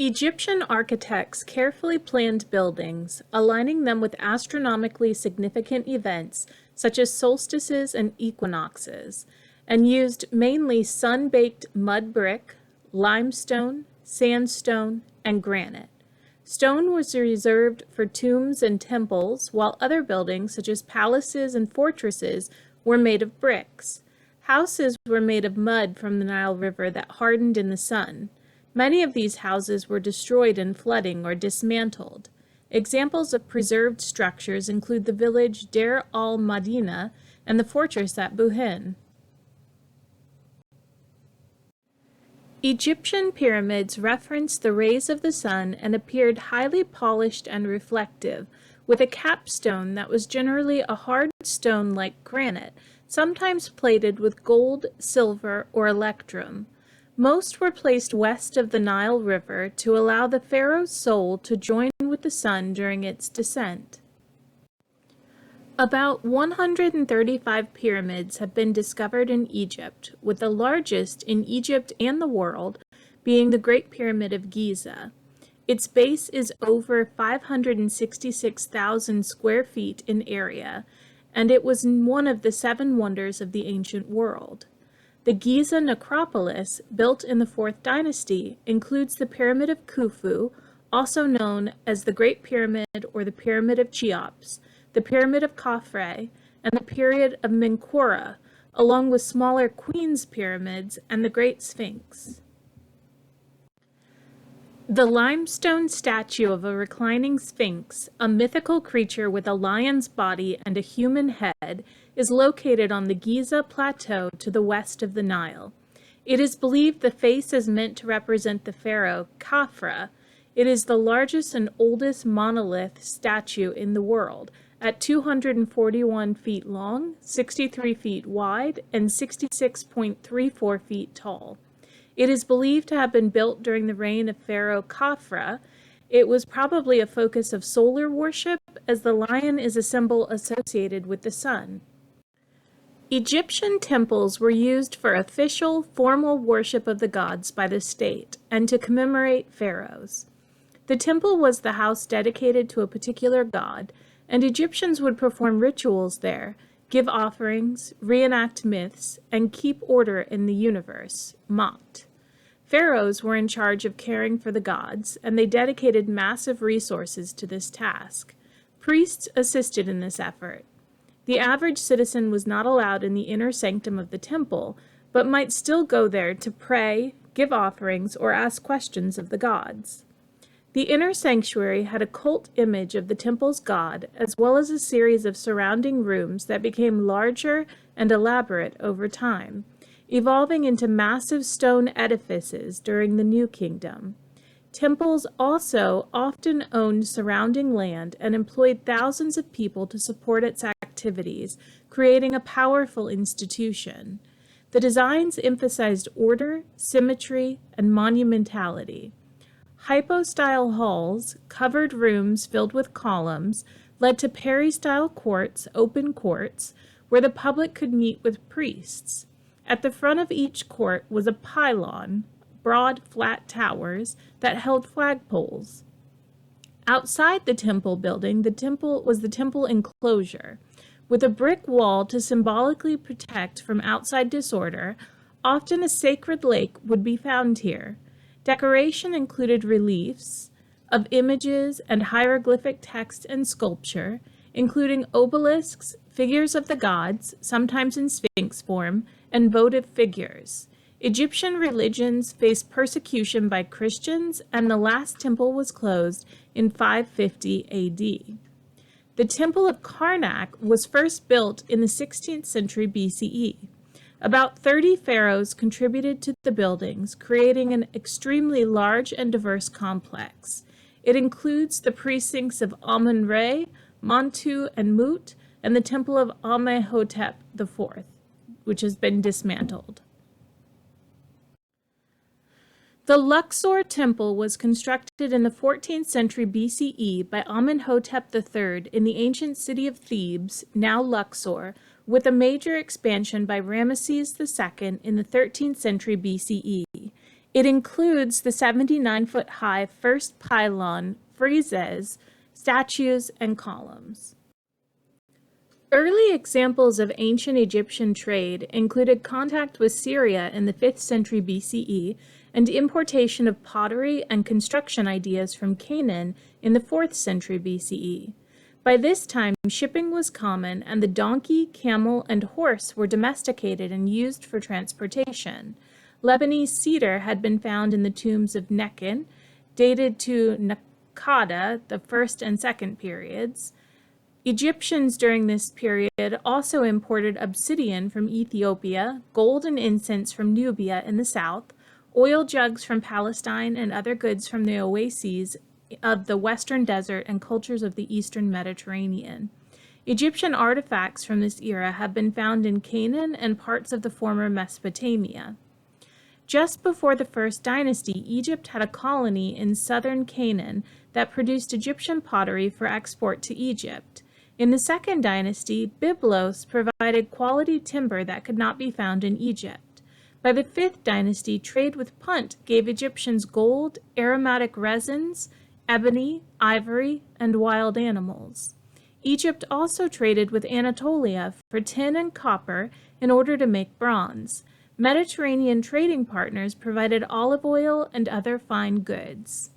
Egyptian architects carefully planned buildings, aligning them with astronomically significant events such as solstices and equinoxes, and used mainly sun-baked mud brick, limestone, sandstone, and granite. Stone was reserved for tombs and temples, while other buildings, such as palaces and fortresses, were made of bricks. Houses were made of mud from the Nile River that hardened in the sun. Many of these houses were destroyed in flooding or dismantled. Examples of preserved structures include the village Deir al-Madina and the fortress at Buhin. Egyptian pyramids referenced the rays of the sun and appeared highly polished and reflective, with a capstone that was generally a hard stone like granite, sometimes plated with gold, silver, or electrum. Most were placed west of the Nile River to allow the pharaoh's soul to join with the sun during its descent. About 135 pyramids have been discovered in Egypt, with the largest in Egypt and the world being the Great Pyramid of Giza. Its base is over 566,000 square feet in area, and it was one of the 7 wonders of the ancient world. The Giza necropolis, built in the 4th dynasty, includes the Pyramid of Khufu, also known as the Great Pyramid or the Pyramid of Cheops, the Pyramid of Khafre, and the Pyramid of Menkaure, along with smaller Queen's pyramids and the Great Sphinx. The limestone statue of a reclining sphinx, a mythical creature with a lion's body and a human head, is located on the Giza Plateau to the west of the Nile. It is believed the face is meant to represent the pharaoh Khafre. It is the largest and oldest monolith statue in the world, at 241 feet long, 63 feet wide, and 66.34 feet tall. It is believed to have been built during the reign of Pharaoh Khafre. It was probably a focus of solar worship, as the lion is a symbol associated with the sun. Egyptian temples were used for official, formal worship of the gods by the state and to commemorate pharaohs. The temple was the house dedicated to a particular god, and Egyptians would perform rituals there, give offerings, reenact myths, and keep order in the universe, Ma'at. Pharaohs were in charge of caring for the gods, and they dedicated massive resources to this task. Priests assisted in this effort. The average citizen was not allowed in the inner sanctum of the temple, but might still go there to pray, give offerings, or ask questions of the gods. The inner sanctuary had a cult image of the temple's god, as well as a series of surrounding rooms that became larger and elaborate over time, evolving into massive stone edifices during the New Kingdom. Temples also often owned surrounding land and employed thousands of people to support its activities, creating a powerful institution. The designs emphasized order, symmetry, and monumentality. Hypostyle halls, covered rooms filled with columns, led to peristyle courts, open courts, where the public could meet with priests. At the front of each court was a pylon, broad, flat towers that held flagpoles. Outside the temple building, the temple enclosure, with a brick wall to symbolically protect from outside disorder. Often a sacred lake would be found here. Decoration included reliefs of images and hieroglyphic text and sculpture, including obelisks, figures of the gods, sometimes in sphinx form, and votive figures. Egyptian religions faced persecution by Christians, and the last temple was closed in 550 AD. The Temple of Karnak was first built in the 16th century BCE. About 30 pharaohs contributed to the buildings, creating an extremely large and diverse complex. It includes the precincts of Amun-Re, Montu, and Mut, and the Temple of Amenhotep IV, which has been dismantled. The Luxor Temple was constructed in the 14th century BCE by Amenhotep III in the ancient city of Thebes, now Luxor, with a major expansion by Ramesses II in the 13th century BCE. It includes the 79-foot-high first pylon, friezes, statues, and columns. Early examples of ancient Egyptian trade included contact with Syria in the 5th century BCE and importation of pottery and construction ideas from Canaan in the 4th century BCE. By this time, shipping was common, and the donkey, camel, and horse were domesticated and used for transportation. Lebanese cedar had been found in the tombs of Nekhen, dated to Naqada, the 1st and 2nd periods. Egyptians during this period also imported obsidian from Ethiopia, gold and incense from Nubia in the south, oil jugs from Palestine, and other goods from the oases of the western desert and cultures of the eastern Mediterranean. Egyptian artifacts from this era have been found in Canaan and parts of the former Mesopotamia. Just before the First Dynasty, Egypt had a colony in southern Canaan that produced Egyptian pottery for export to Egypt. In the Second Dynasty, Byblos provided quality timber that could not be found in Egypt. By the Fifth Dynasty, trade with Punt gave Egyptians gold, aromatic resins, ebony, ivory, and wild animals. Egypt also traded with Anatolia for tin and copper in order to make bronze. Mediterranean trading partners provided olive oil and other fine goods.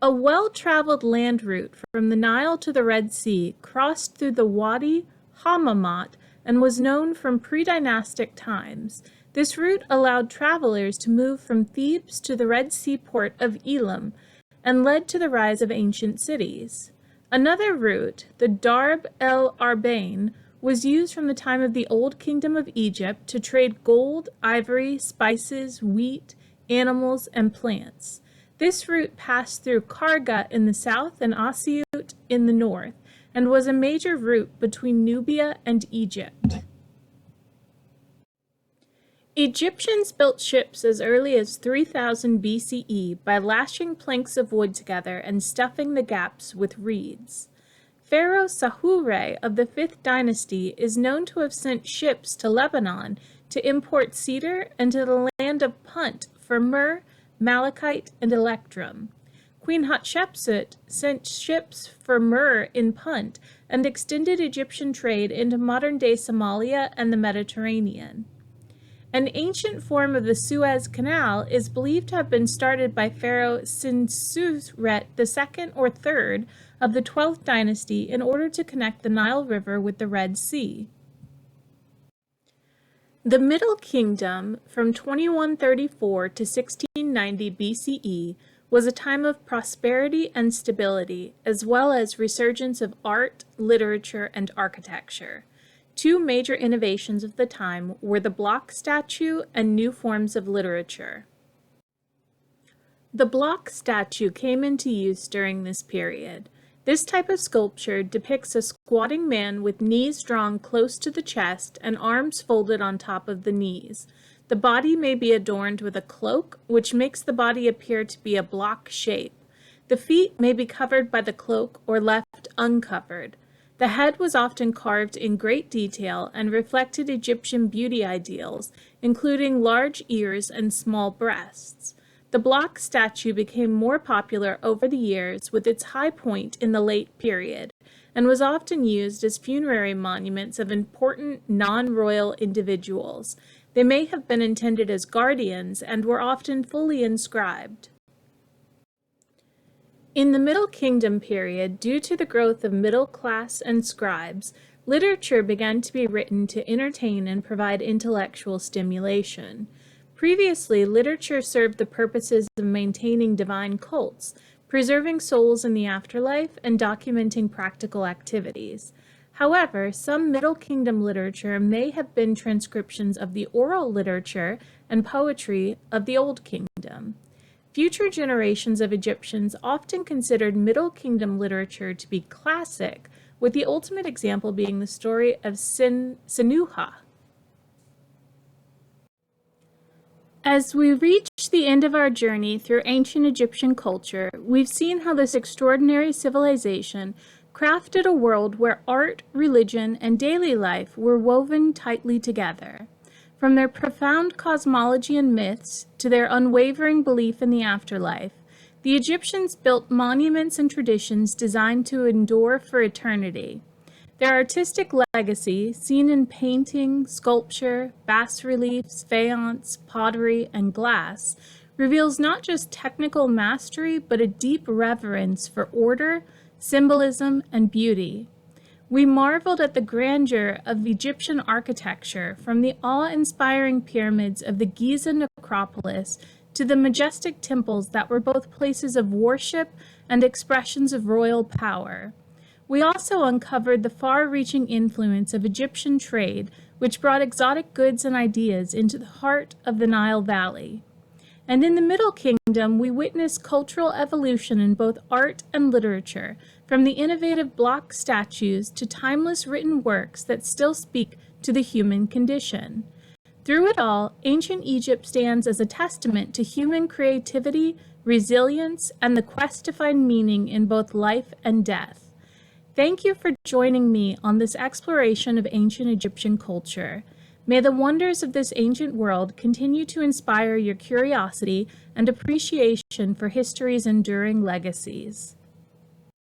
A well-traveled land route from the Nile to the Red Sea crossed through the Wadi Hammamat and was known from pre-dynastic times. This route allowed travelers to move from Thebes to the Red Sea port of Elam and led to the rise of ancient cities. Another route, the Darb el-Arbain, was used from the time of the Old Kingdom of Egypt to trade gold, ivory, spices, wheat, animals, and plants. This route passed through Karga in the south and Asyut in the north, and was a major route between Nubia and Egypt. Egyptians built ships as early as 3000 BCE by lashing planks of wood together and stuffing the gaps with reeds. Pharaoh Sahure of the 5th dynasty is known to have sent ships to Lebanon to import cedar and to the land of Punt for myrrh, malachite, and electrum. Queen Hatshepsut sent ships for myrrh in Punt and extended Egyptian trade into modern-day Somalia and the Mediterranean. An ancient form of the Suez Canal is believed to have been started by Pharaoh Senusret II or III of the 12th dynasty in order to connect the Nile River with the Red Sea. The Middle Kingdom, from 2134 to 1690 BCE, was a time of prosperity and stability, as well as resurgence of art, literature, and architecture. Two major innovations of the time were the block statue and new forms of literature. The block statue came into use during this period. This type of sculpture depicts a squatting man with knees drawn close to the chest and arms folded on top of the knees. The body may be adorned with a cloak, which makes the body appear to be a block shape. The feet may be covered by the cloak or left uncovered. The head was often carved in great detail and reflected Egyptian beauty ideals, including large ears and small breasts. The block statue became more popular over the years with its high point in the late period, and was often used as funerary monuments of important non-royal individuals. They may have been intended as guardians and were often fully inscribed. In the Middle Kingdom period, due to the growth of middle class and scribes, literature began to be written to entertain and provide intellectual stimulation. Previously, literature served the purposes of maintaining divine cults, preserving souls in the afterlife, and documenting practical activities. However, some Middle Kingdom literature may have been transcriptions of the oral literature and poetry of the Old Kingdom. Future generations of Egyptians often considered Middle Kingdom literature to be classic, with the ultimate example being the story of Senuha. As we reach the end of our journey through ancient Egyptian culture, we've seen how this extraordinary civilization crafted a world where art, religion, and daily life were woven tightly together. From their profound cosmology and myths to their unwavering belief in the afterlife, the Egyptians built monuments and traditions designed to endure for eternity. Their artistic legacy, seen in painting, sculpture, bas-reliefs, faience, pottery, and glass, reveals not just technical mastery, but a deep reverence for order, symbolism, and beauty. We marveled at the grandeur of Egyptian architecture, from the awe-inspiring pyramids of the Giza necropolis to the majestic temples that were both places of worship and expressions of royal power. We also uncovered the far-reaching influence of Egyptian trade, which brought exotic goods and ideas into the heart of the Nile Valley. And in the Middle Kingdom, we witnessed cultural evolution in both art and literature, from the innovative block statues to timeless written works that still speak to the human condition. Through it all, ancient Egypt stands as a testament to human creativity, resilience, and the quest to find meaning in both life and death. Thank you for joining me on this exploration of ancient Egyptian culture. May the wonders of this ancient world continue to inspire your curiosity and appreciation for history's enduring legacies.